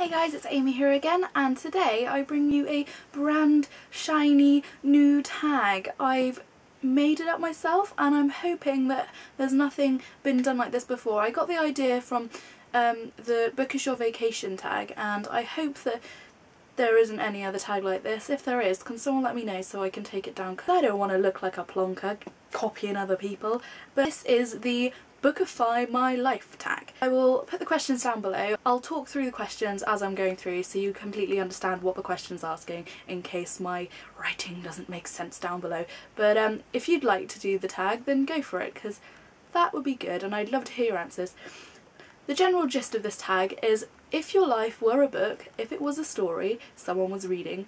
Hey guys, it's Amy here again, and today I bring you a brand shiny new tag. I've made it up myself and I'm hoping that there's nothing been done like this before. I got the idea from the Book Is Your Vacation tag, and I hope that there isn't any other tag like this. If there is, can someone let me know so I can take it down, because I don't want to look like a plonker copying other people. But this is the Bookify My Life tag. I will put the questions down below. I'll talk through the questions as I'm going through so you completely understand what the question's asking, in case my writing doesn't make sense down below. But if you'd like to do the tag, then go for it, because that would be good and I'd love to hear your answers. The general gist of this tag is, if your life were a book, if it was a story someone was reading,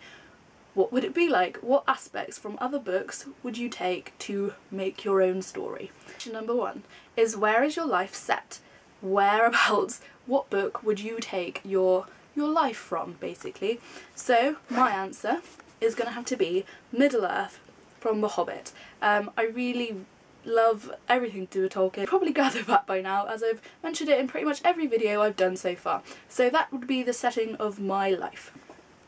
what would it be like? What aspects from other books would you take to make your own story? Question number 1 is, where is your life set? Whereabouts, what book would you take your life from, basically? So my answer is going to have to be Middle-earth from The Hobbit. I really love everything to do with Tolkien. Probably gathered that by now, as I've mentioned it in pretty much every video I've done so far. So that would be the setting of my life.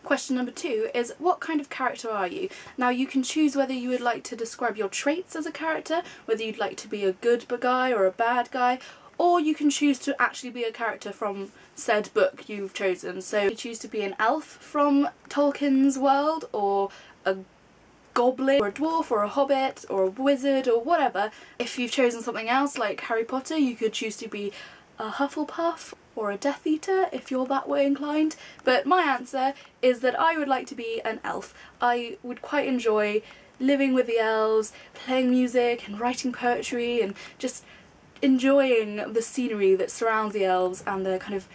Question number 2 is, what kind of character are you? Now you can choose whether you would like to describe your traits as a character, whether you'd like to be a good guy or a bad guy, or you can choose to actually be a character from said book you've chosen. So you choose to be an elf from Tolkien's world, or a goblin, or a dwarf, or a hobbit, or a wizard, or whatever. If you've chosen something else like Harry Potter, you could choose to be a Hufflepuff or a Death Eater if you're that way inclined. But my answer is that I would like to be an elf. I would quite enjoy living with the elves, playing music and writing poetry and just enjoying the scenery that surrounds the elves and the kind of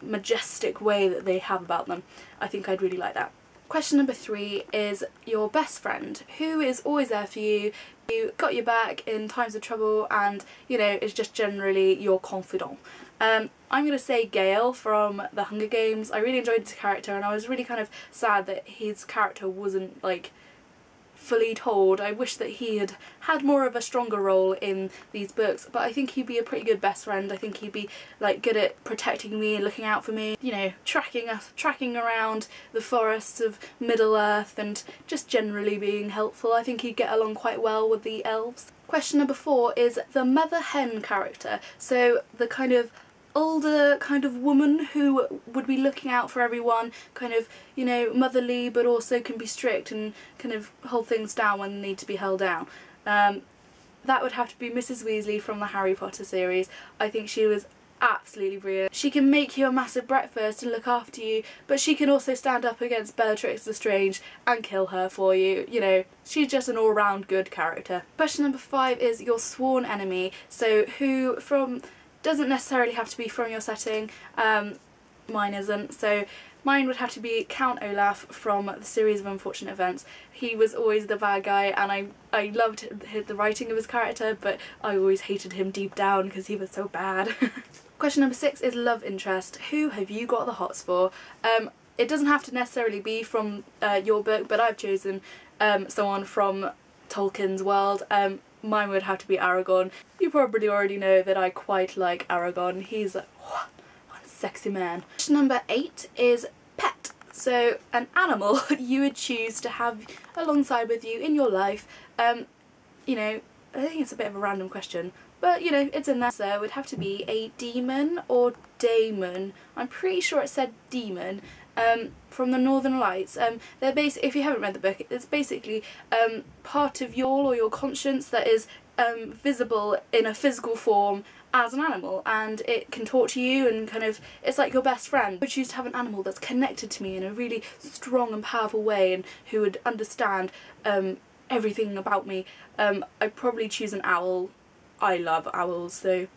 majestic way that they have about them. I think I'd really like that. Question number 3 is your best friend, who is always there for you, who got your back in times of trouble and, you know, is just generally your confidant. I'm going to say Gale from The Hunger Games. I really enjoyed his character and I was really kind of sad that his character wasn't like fully told. I wish that he had had more of a stronger role in these books, but I think he'd be a pretty good best friend. I think he'd be like good at protecting me and looking out for me, you know, tracking around the forests of Middle-earth and just generally being helpful. I think he'd get along quite well with the elves. Question number 4 is the Mother Hen character. So the kind of older kind of woman who would be looking out for everyone, kind of, you know, motherly, but also can be strict and kind of hold things down when they need to be held down. That would have to be Mrs. Weasley from the Harry Potter series. I think she was absolutely brilliant. She can make you a massive breakfast and look after you, but she can also stand up against Bellatrix Lestrange and kill her for you. You know, she's just an all-round good character. Question number 5 is your sworn enemy. So who from... doesn't necessarily have to be from your setting. Mine isn't. So mine would have to be Count Olaf from the Series of Unfortunate Events. He was always the bad guy and I loved the writing of his character, but I always hated him deep down because he was so bad. Question number 6 is love interest. Who have you got the hots for? It doesn't have to necessarily be from your book, but I've chosen someone from Tolkien's world. Mine would have to be Aragorn. You probably already know that I quite like Aragorn. He's one sexy man. Question number 8 is pet. So an animal you would choose to have alongside with you in your life. You know, I think it's a bit of a random question, but you know, it's in there. So it would have to be a demon or daemon. I'm pretty sure it said demon. From the Northern Lights. They're if you haven't read the book, it's basically part of your conscience that is visible in a physical form as an animal, and it can talk to you and kind of, it's like your best friend. I would choose to have an animal that's connected to me in a really strong and powerful way and who would understand everything about me. I'd probably choose an owl. I love owls, so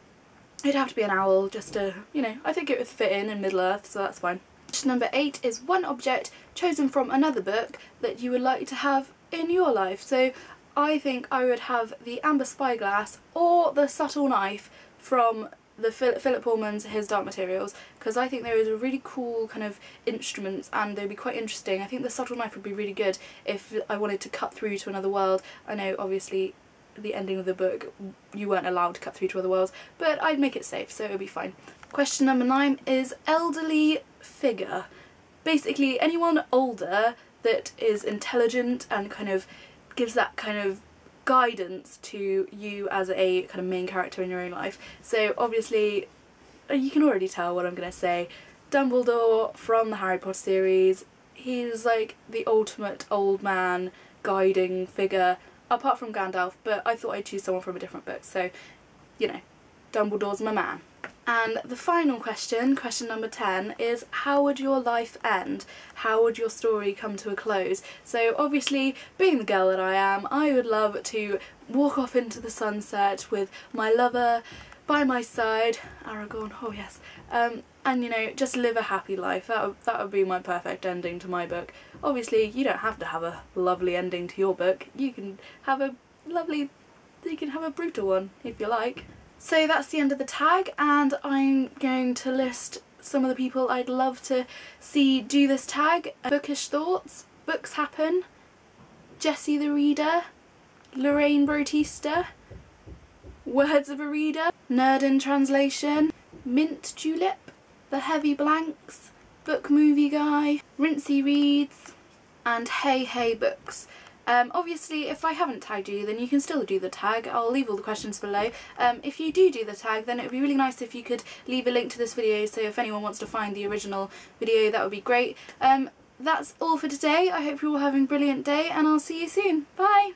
it'd have to be an owl just to, you know, I think it would fit in Middle-earth, so that's fine. Question number 8 is one object chosen from another book that you would like to have in your life. So I think I would have the amber spyglass or the subtle knife from the Philip Pullman's His Dark Materials, because I think there is a really cool kind of instruments and they'd be quite interesting. I think the subtle knife would be really good if I wanted to cut through to another world. I know obviously the ending of the book you weren't allowed to cut through to other worlds, but I'd make it safe, so it would be fine. Question number 9 is elderly figure. Basically anyone older that is intelligent and kind of gives that kind of guidance to you as a kind of main character in your own life. So obviously you can already tell what I'm going to say. Dumbledore from the Harry Potter series. He's like the ultimate old man guiding figure, apart from Gandalf, but I thought I'd choose someone from a different book, so you know, Dumbledore's my man. And the final question, question number 10, is how would your life end? How would your story come to a close? So obviously, being the girl that I am, I would love to walk off into the sunset with my lover by my side, Aragorn, oh yes, and you know, just live a happy life. That would be my perfect ending to my book. Obviously, you don't have to have a lovely ending to your book. You can have a brutal one if you like. So that's the end of the tag, and I'm going to list some of the people I'd love to see do this tag. Bookish Thoughts, Books Happen, Jessie the Reader, Lorraine Bautista, Words of a Reader, Nerd in Translation, Mint Julep, The Heavy Blanks, Book Movie Guy, Rincey Reads, and Hey Hey Books. Obviously if I haven't tagged you then you can still do the tag. I'll leave all the questions below. If you do the tag then it would be really nice if you could leave a link to this video, so if anyone wants to find the original video that would be great. That's all for today. I hope you're all having a brilliant day and I'll see you soon. Bye!